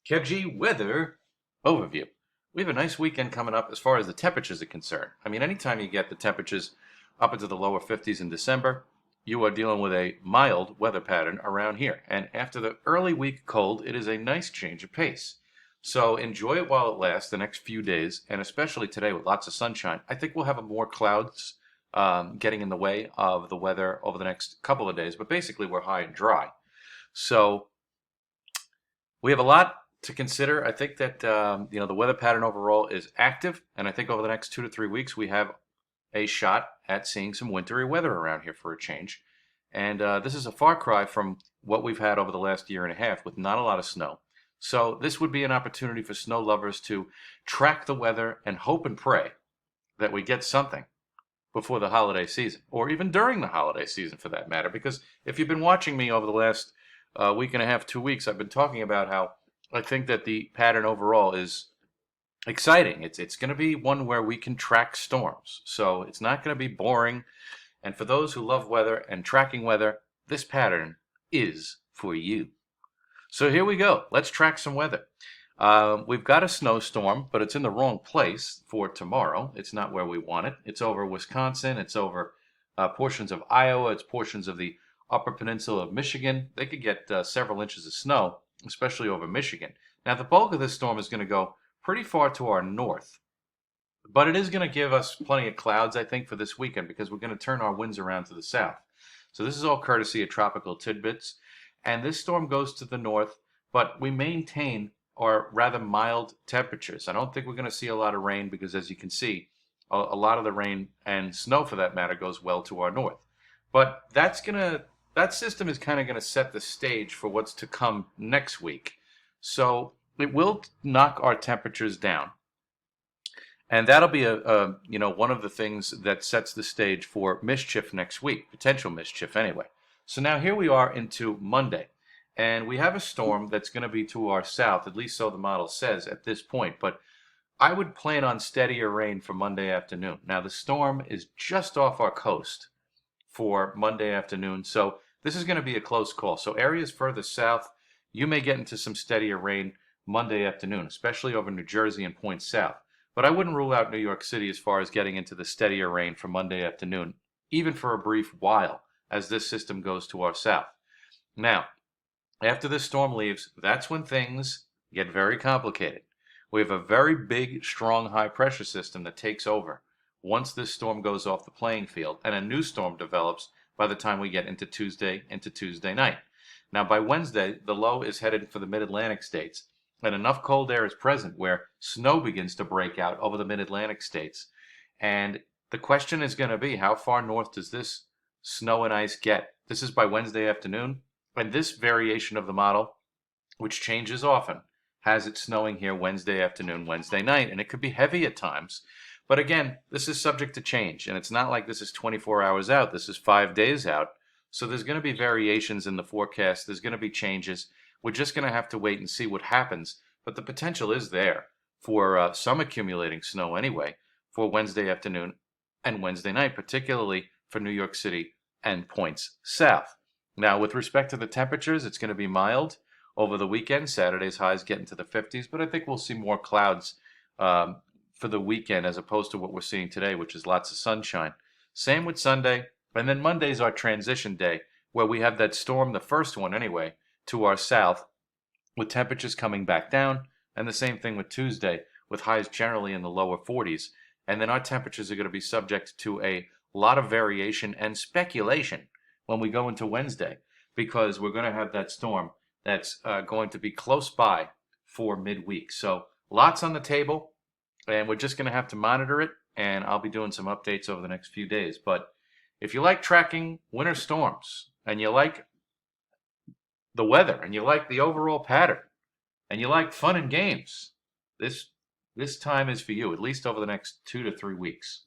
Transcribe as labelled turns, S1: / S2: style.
S1: Kevji weather overview. We have a nice weekend coming up as far as the temperatures are concerned. I mean, anytime you get the temperatures up into the lower 50s in December, you are dealing with a mild weather pattern around here. And after the early week cold, it is a nice change of pace. So enjoy it while it lasts, the next few days, and especially today with lots of sunshine. I think we'll have more clouds getting in the way of the weather over the next couple of days, but basically we're high and dry. So we have a lot to consider. I think that the weather pattern overall is active, and I think over the next 2 to 3 weeks we have a shot at seeing some wintry weather around here for a change. And this is a far cry from what we've had over the last year and a half with not a lot of snow. So this would be an opportunity for snow lovers to track the weather and hope and pray that we get something before the holiday season, or even during the holiday season for that matter. Because if you've been watching me over the last week and a half, 2 weeks, I've been talking about how I think that the pattern overall is exciting. It's going to be one where we can track storms. So it's not going to be boring. And for those who love weather and tracking weather, this pattern is for you. So here we go. Let's track some weather. We've got a snowstorm, but it's in the wrong place for tomorrow. It's not where we want it. It's over Wisconsin. It's over portions of Iowa. It's portions of the Upper Peninsula of Michigan. They could get several inches of snow, especially over Michigan. Now, the bulk of this storm is going to go pretty far to our north, but it is going to give us plenty of clouds, I think, for this weekend because we're going to turn our winds around to the south. So this is all courtesy of Tropical Tidbits. And this storm goes to the north, but we maintain our rather mild temperatures. I don't think we're going to see a lot of rain because, as you can see, a lot of the rain and snow, for that matter, goes well to our north. But that system is kind of going to set the stage for what's to come next week. So it will knock our temperatures down. And that'll be one of the things that sets the stage for mischief next week, potential mischief anyway. So now here we are into Monday, and we have a storm that's going to be to our south, at least so the model says at this point, but I would plan on steadier rain for Monday afternoon. Now the storm is just off our coast for Monday afternoon, so this is going to be a close call. So areas further south, you may get into some steadier rain Monday afternoon, especially over New Jersey and points south. But I wouldn't rule out New York City as far as getting into the steadier rain for Monday afternoon, even for a brief while, as this system goes to our south. Now, after this storm leaves, that's when things get very complicated. We have a very big, strong, high-pressure system that takes over once this storm goes off the playing field, and a new storm develops by the time we get into Tuesday night. Now, by Wednesday, the low is headed for the mid-Atlantic states, and enough cold air is present where snow begins to break out over the mid-Atlantic states. And the question is going to be, how far north does this snow and ice get? This is by Wednesday afternoon, and this variation of the model, which changes often, has it snowing here Wednesday afternoon, Wednesday night, and it could be heavy at times. But again, this is subject to change, and it's not like this is 24 hours out. This is 5 days out. So there's going to be variations in the forecast. There's going to be changes. We're just going to have to wait and see what happens. But the potential is there for some accumulating snow anyway for Wednesday afternoon and Wednesday night, particularly for New York City and points south. Now, with respect to the temperatures, it's going to be mild over the weekend. Saturday's highs get into the 50s, but I think we'll see more clouds for the weekend as opposed to what we're seeing today, which is lots of sunshine. Same with Sunday. And then Monday's our transition day, where we have that storm, the first one anyway, to our south, with temperatures coming back down. And the same thing with Tuesday, with highs generally in the lower 40s. And then our temperatures are going to be subject to a lot of variation and speculation when we go into Wednesday, because we're going to have that storm that's going to be close by for midweek. So lots on the table, and we're just going to have to monitor it, and I'll be doing some updates over the next few days. But if you like tracking winter storms, and you like the weather, and you like the overall pattern, and you like fun and games, this time is for you, at least over the next 2 to 3 weeks.